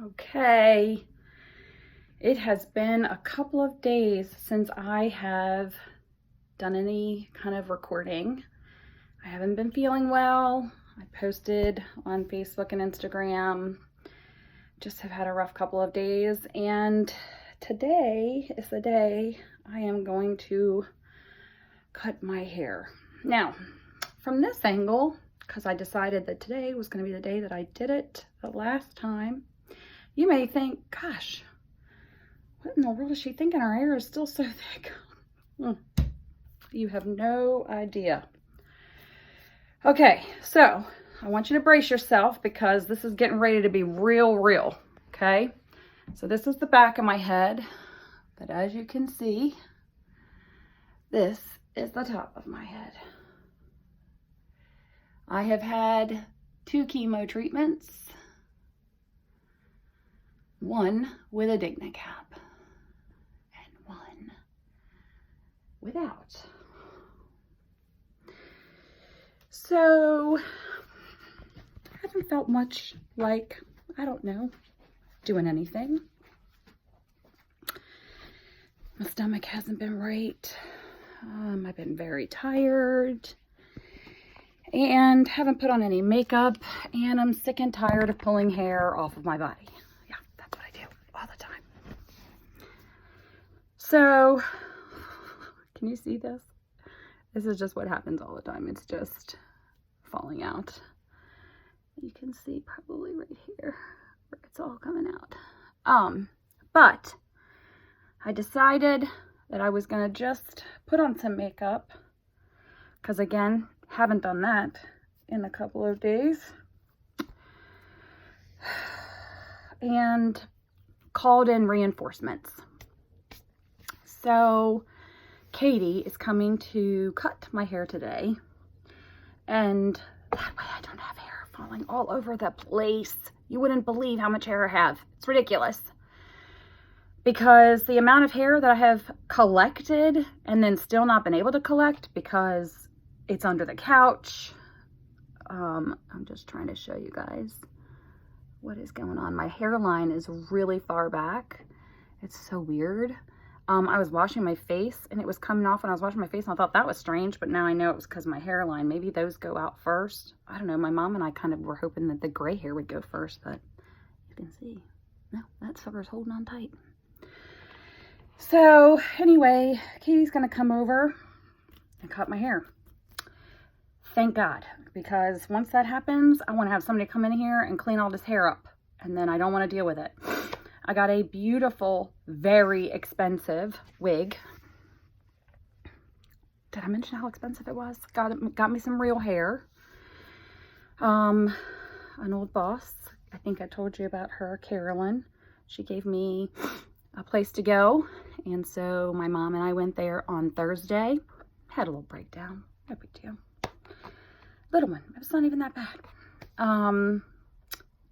Okay, it has been a couple of days since I have done any kind of recording. I haven't been feeling well. I posted on Facebook and Instagram. Just have had a rough couple of days, and today is the day I am going to cut my hair. Now, from this angle, because I decided that today was going to be the day that I did it the last time, you may think, gosh, what in the world is she thinking? Her hair is still so thick. You have no idea. Okay, so I want you to brace yourself because this is getting ready to be real, okay? So this is the back of my head, but as you can see, this is the top of my head. I have had 2 chemo treatments, one with a Dignacap and one without. So I haven't felt much like, I don't know, doing anything. My stomach hasn't been right. I've been very tired and haven't put on any makeup, and I'm sick and tired of pulling hair off of my body. Yeah, that's what I do all the time. So, can you see this? This is just what happens all the time. It's just falling out. You can see probably right here where it's all coming out. But I decided that I was gonna just put on some makeup because, again, haven't done that in a couple of days, and called in reinforcements. So Katie is coming to cut my hair today, and that way I don't have hair falling all over the place. You wouldn't believe how much hair I have. It's ridiculous. Because the amount of hair that I have collected and then still not been able to collect because it's under the couch. I'm just trying to show you guys what is going on. My hairline is really far back. It's so weird. I was washing my face and it was coming off when I was washing my face, and I thought that was strange, but now I know it was because of my hairline. Maybe those go out first. I don't know. My mom and I kind of were hoping that the gray hair would go first, but you can see, no, that sucker's holding on tight. So anyway, Katie's gonna come over and cut my hair. Thank God, because once that happens, I want to have somebody come in here and clean all this hair up, and then I don't want to deal with it. I got a beautiful, very expensive wig. Did I mention how expensive it was? Got me some real hair. An old boss. I think I told you about her, Carolyn. She gave me a place to go, and so my mom and I went there on Thursday. Had a little breakdown. No big deal. Little one. It was not even that bad.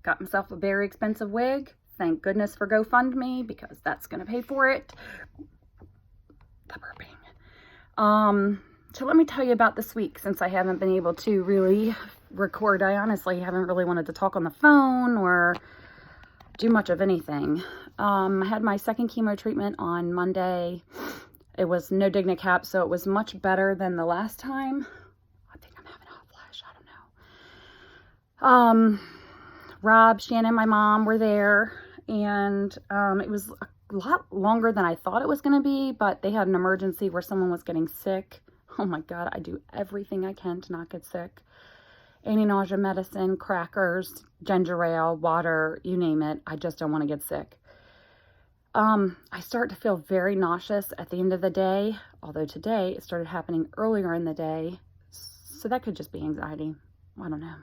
Got myself a very expensive wig. Thank goodness for GoFundMe, because that's going to pay for it. The burping. So let me tell you about this week, since I haven't been able to really record. I honestly haven't really wanted to talk on the phone or do much of anything. I had my second chemo treatment on Monday. It was no Dignacap, so it was much better than the last time. I think I'm having a hot flash. I don't know. Rob, Shannon, my mom were there, and it was a lot longer than I thought it was going to be, but they had an emergency where someone was getting sick. Oh my God, I do everything I can to not get sick. Anti-nausea medicine, crackers, ginger ale, water, you name it. I just don't want to get sick. I start to feel very nauseous at the end of the day, although today it started happening earlier in the day, so that could just be anxiety. I don't know.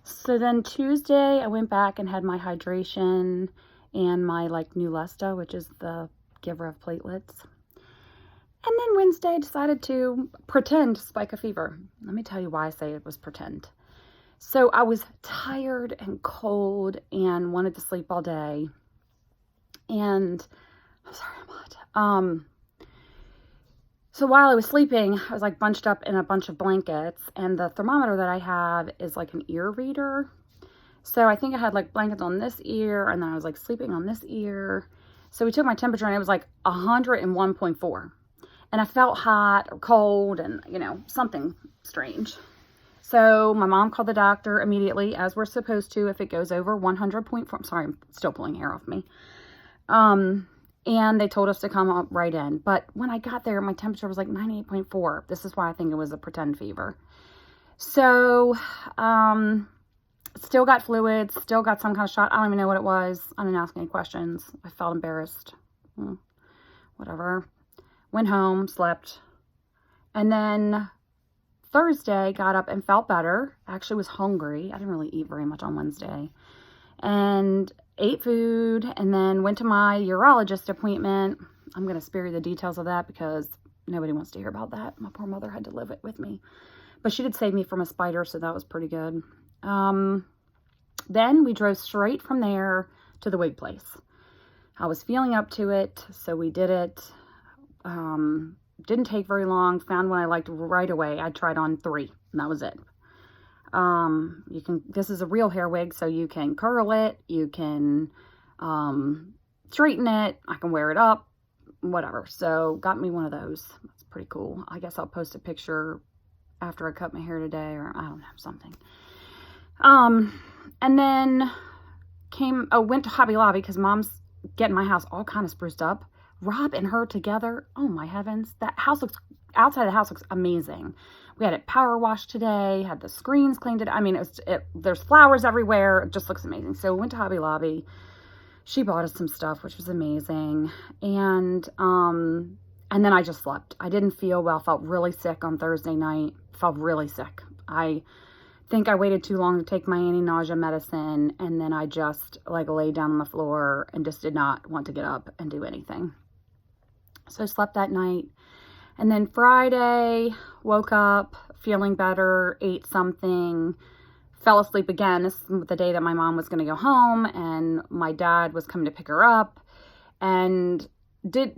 So then Tuesday I went back and had my hydration and my Neulasta, which is the giver of platelets. And then Wednesday I decided to pretend to spike a fever. Let me tell you why I say it was pretend. So I was tired and cold and wanted to sleep all day. And I'm sorry, I'm hot. So while I was sleeping, I was bunched up in a bunch of blankets, and the thermometer that I have is an ear reader. So I think I had like blankets on this ear, and then I was like sleeping on this ear. So we took my temperature, and it was like 101.4. And I felt hot or cold and, you know, something strange. So my mom called the doctor immediately, as we're supposed to if it goes over 100.4. I'm sorry, I'm still pulling hair off me. And they told us to come up right in. But when I got there, my temperature was like 98.4. This is why I think it was a pretend fever. So, still got fluids, still got some kind of shot. I don't even know what it was. I didn't ask any questions. I felt embarrassed. Whatever. Went home, slept. And then Thursday, got up and felt better. Actually was hungry. I didn't really eat very much on Wednesday. And ate food, and then went to my urologist appointment. I'm going to spare you the details of that because nobody wants to hear about that. My poor mother had to live it with me. But she did save me from a spider, so that was pretty good. Then we drove straight from there to the wig place. I was feeling up to it, so we did it. Didn't take very long. Found one I liked right away. I tried on 3, and that was it. This is a real hair wig, so you can curl it, you can, straighten it, I can wear it up, whatever. So got me one of those. That's pretty cool. I guess I'll post a picture after I cut my hair today, or I don't know, something. And then went to Hobby Lobby because Mom's getting my house all kind of spruced up. Rob and her together. Oh my heavens. Outside the house looks amazing. We had it power washed today, had the screens cleaned. I mean, there's flowers everywhere. It just looks amazing. So we went to Hobby Lobby. She bought us some stuff, which was amazing. And then I just slept. I didn't feel well. Felt really sick on Thursday night. Felt really sick. I think I waited too long to take my anti-nausea medicine, and then I just like laid down on the floor and just did not want to get up and do anything. So I slept that night. And then Friday, woke up feeling better, ate something, fell asleep again. This is the day that my mom was going to go home, and my dad was coming to pick her up, and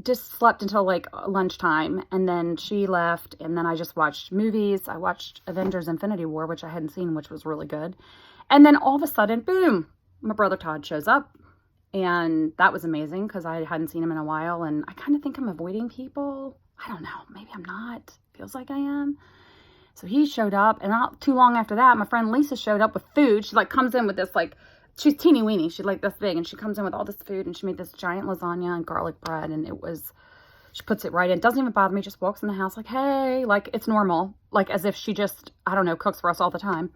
just slept until like lunchtime. And then she left, and then I just watched movies. I watched Avengers Infinity War, which I hadn't seen, which was really good. And then all of a sudden, boom, my brother Todd shows up. And that was amazing because I hadn't seen him in a while, and I kind of think I'm avoiding people. I don't know. Maybe I'm not. Feels like I am. So he showed up, and not too long after that, my friend Lisa showed up with food. She like comes in with this like, she's teeny weeny. She's like this big, and she comes in with all this food, and she made this giant lasagna and garlic bread, and she puts it right in. Doesn't even bother me. Just walks in the house like, hey, like it's normal. Like as if she just, I don't know, cooks for us all the time.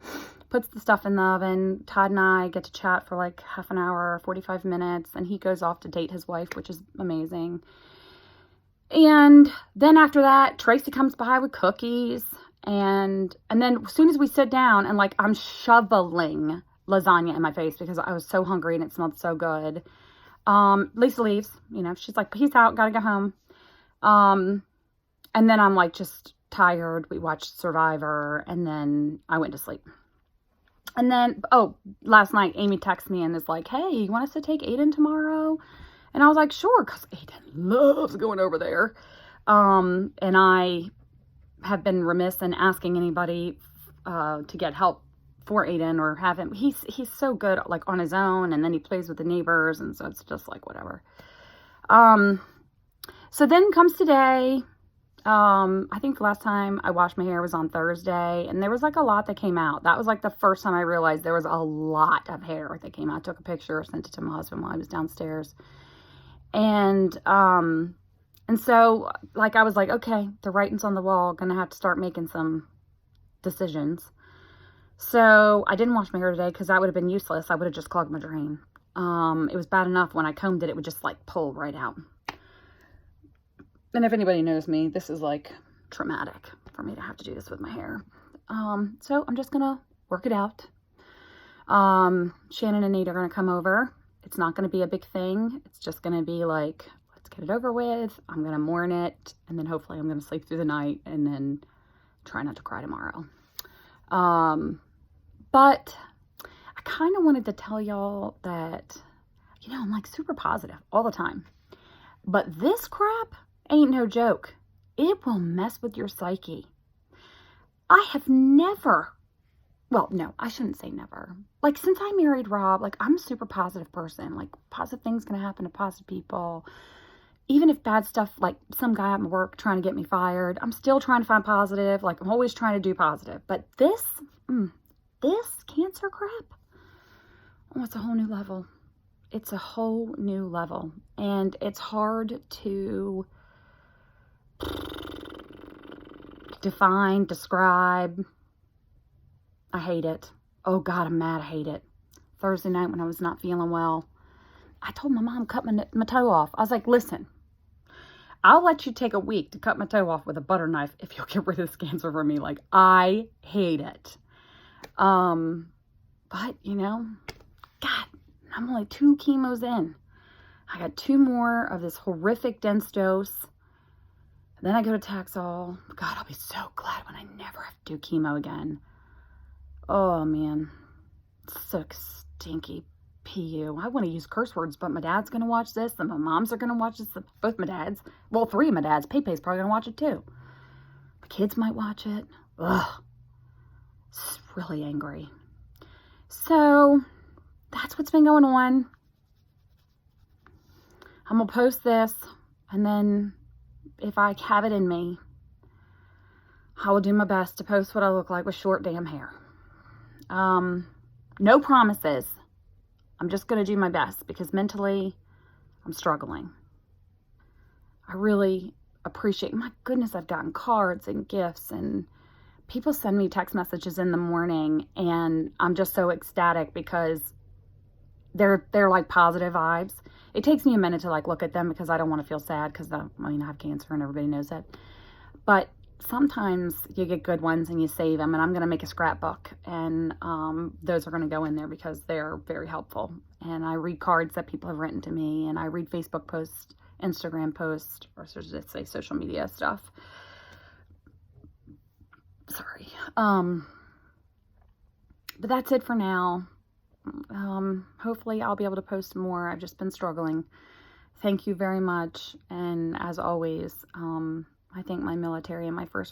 Puts the stuff in the oven. Todd and I get to chat for like half an hour, 45 minutes, and he goes off to date his wife, which is amazing. And then after that, Tracy comes by with cookies. And then as soon as we sit down, and like I'm shoveling lasagna in my face because I was so hungry and it smelled so good. Lisa leaves, you know, she's like, peace out, gotta go home. And then I'm like just tired. We watched Survivor, and then I went to sleep. And then, last night Amy texted me and is like, hey, you want us to take Aiden tomorrow? And I was like, sure, because Aiden loves going over there. And I have been remiss in asking anybody to get help for Aiden or have him. He's so good, like on his own, and then he plays with the neighbors, and so it's just like whatever. So then comes today. I think the last time I washed my hair was on Thursday, and there was like a lot that came out. That was like the first time I realized there was a lot of hair that came out. I took a picture, sent it to my husband while I was downstairs. And so like, I was like, okay, the writing's on the wall, gonna have to start making some decisions. So I didn't wash my hair today because that would have been useless. I would have just clogged my drain. It was bad enough when I combed it, it would just like pull right out. And if anybody knows me, this is like traumatic for me to have to do this with my hair. So I'm just gonna work it out. Shannon and Nate are gonna come over. It's not gonna be a big thing. It's just gonna be like, let's get it over with. I'm gonna mourn it, and then hopefully I'm gonna sleep through the night and then try not to cry tomorrow. But I kind of wanted to tell y'all that, you know, I'm like super positive all the time. But this crap ain't no joke. It will mess with your psyche. I have never well, no, I shouldn't say never. Like, since I married Rob, like, I'm a super positive person. Like, positive things gonna happen to positive people. Even if bad stuff, like some guy at my work trying to get me fired, I'm still trying to find positive. Like, I'm always trying to do positive. But this cancer crap, oh, it's a whole new level. It's a whole new level. And it's hard to define, describe. I hate it. Oh God, I'm mad. I hate it. Thursday night when I was not feeling well, I told my mom cut my toe off. I was like, listen, I'll let you take a week to cut my toe off with a butter knife if you'll get rid of this cancer from me. Like, I hate it. But, you know, God, I'm only 2 chemos in. I got 2 more of this horrific dense dose. Then I go to Taxol. God, I'll be so glad when I never have to do chemo again. Oh, man. Sick, stinky PU. I want to use curse words, but my dad's going to watch this, and my moms are going to watch this. Both my dads. Well, 3 of my dads. Pepe's probably going to watch it, too. My kids might watch it. Ugh. It's really angry. So, that's what's been going on. I'm going to post this, and then if I have it in me, I will do my best to post what I look like with short damn hair. No promises. I'm just going to do my best because mentally I'm struggling. I really appreciate, my goodness, I've gotten cards and gifts, and people send me text messages in the morning, and I'm just so ecstatic because they're like positive vibes. It takes me a minute to like look at them because I don't want to feel sad because I have cancer and everybody knows that. But sometimes you get good ones and you save them, and I'm going to make a scrapbook, and those are going to go in there because they're very helpful. And I read cards that people have written to me, and I read Facebook posts, Instagram posts, or should I say social media stuff. Sorry. But that's it for now. Hopefully I'll be able to post more. I've just been struggling. Thank you very much. And as always, I thank my military and my first